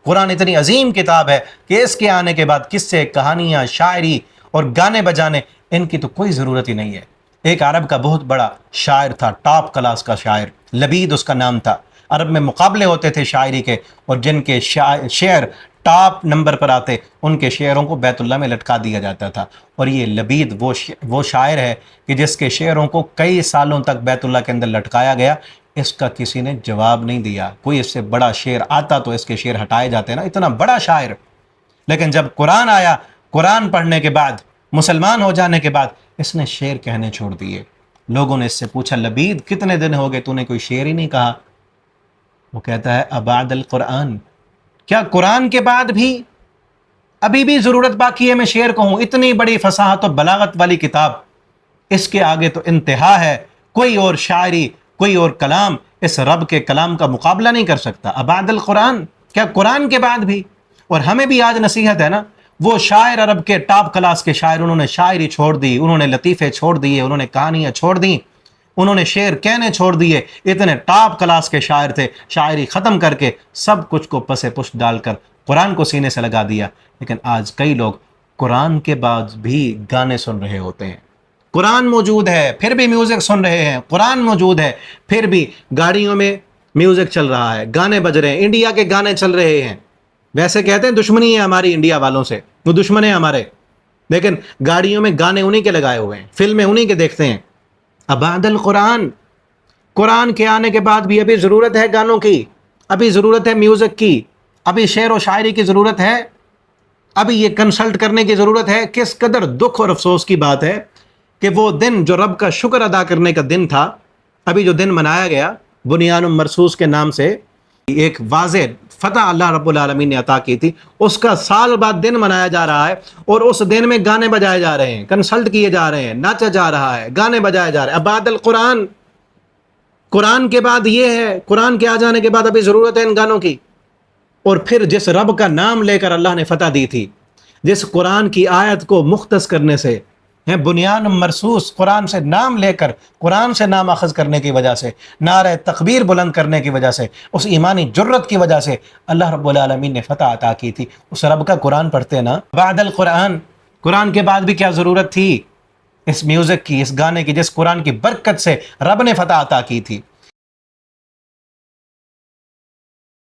قرآن اتنی عظیم کتاب ہے کہ اس کے آنے کے بعد قصے، کہانیاں، شاعری اور گانے بجانے ان کی تو کوئی ضرورت ہی نہیں ہے۔ ایک عرب کا بہت بڑا شاعر تھا، ٹاپ کلاس کا شاعر، لبید اس کا نام تھا۔ عرب میں مقابلے ہوتے تھے شاعری کے، اور جن کے شعر ٹاپ نمبر پر آتے ان کے شعروں کو بیت اللہ میں لٹکا دیا جاتا تھا۔ اور یہ لبید وہ شاعر ہے کہ جس کے شعروں کو کئی سالوں تک بیت اللہ کے اندر لٹکایا گیا، اس کا کسی نے جواب نہیں دیا۔ کوئی اس سے بڑا شعر آتا تو اس کے شعر ہٹائے جاتے نا، اتنا بڑا شاعر۔ لیکن جب قرآن آیا، قرآن پڑھنے کے بعد، مسلمان ہو جانے کے بعد اس نے شعر کہنے چھوڑ دیے۔ لوگوں نے اس سے پوچھا لبید کتنے دن ہو گئے تو نے کوئی شعر ہی نہیں کہا؟ وہ کہتا ہے ابعد القرآن، کیا قرآن کے بعد بھی ابھی بھی ضرورت باقی ہے میں شعر کہوں؟ اتنی بڑی فصاحت و بلاغت والی کتاب، اس کے آگے تو انتہا ہے۔ کوئی اور شاعری، کوئی اور کلام اس رب کے کلام کا مقابلہ نہیں کر سکتا۔ ابعد القرآن، کیا قرآن کے بعد بھی؟ اور ہمیں بھی آج نصیحت ہے نا، وہ شاعر عرب کے ٹاپ کلاس کے شاعر، انہوں نے شاعری چھوڑ دی، انہوں نے لطیفے چھوڑ دیے، انہوں نے کہانیاں چھوڑ دیں، انہوں نے شعر کہنے چھوڑ دیے۔ اتنے ٹاپ کلاس کے شاعر تھے، شاعری ختم کر کے سب کچھ کو پس پشت ڈال کر قرآن کو سینے سے لگا دیا۔ لیکن آج کئی لوگ قرآن کے بعد بھی گانے سن رہے ہوتے ہیں۔ قرآن موجود ہے پھر بھی میوزک سن رہے ہیں، قرآن موجود ہے پھر بھی گاڑیوں میں میوزک چل رہا ہے، گانے بج رہے ہیں، انڈیا کے گانے چل رہے ہیں۔ ویسے کہتے ہیں دشمنی ہے ہماری انڈیا والوں سے، وہ دشمن ہیں ہمارے، لیکن گاڑیوں میں گانے انہی کے لگائے ہوئے ہیں، فلمیں انہی کے دیکھتے ہیں۔ ابعد القرآن، قرآن کے آنے کے بعد بھی ابھی ضرورت ہے گانوں کی، ابھی ضرورت ہے میوزک کی، ابھی شعر و شاعری کی ضرورت ہے، ابھی یہ کنسلٹ کرنے کی ضرورت ہے۔ کس قدر دکھ اور افسوس کی بات ہے کہ وہ دن جو رب کا شکر ادا کرنے کا دن تھا، ابھی جو دن منایا گیا بنیان مرصوص کے نام سے، ایک واضح فتح اللہ رب العالمین نے عطا کی تھی، اس کا سال بعد دن منایا جا رہا ہے، اور اس دن میں گانے بجائے جا رہے ہیں، کنسلٹ کیے جا رہے ہیں، ناچا جا رہا ہے، گانے بجائے جا رہے ہیں۔ ابعد القرآن، قرآن کے بعد یہ ہے، قرآن کے آ جانے کے بعد ابھی ضرورت ہے ان گانوں کی۔ اور پھر جس رب کا نام لے کر اللہ نے فتح دی تھی، جس قرآن کی آیت کو مختص کرنے سے، بنیان مرصوص، قرآن سے نام لے کر، قرآن سے نام اخذ کرنے کی وجہ سے، نعرہ تکبیر بلند کرنے کی وجہ سے، اس ایمانی جرت کی وجہ سے اللہ رب العالمین نے فتح عطا کی تھی۔ اس رب کا قرآن پڑھتے نا۔ بعد القرآن، قرآن کے بعد بھی کیا ضرورت تھی اس میوزک کی، اس گانے کی، جس قرآن کی برکت سے رب نے فتح عطا کی تھی۔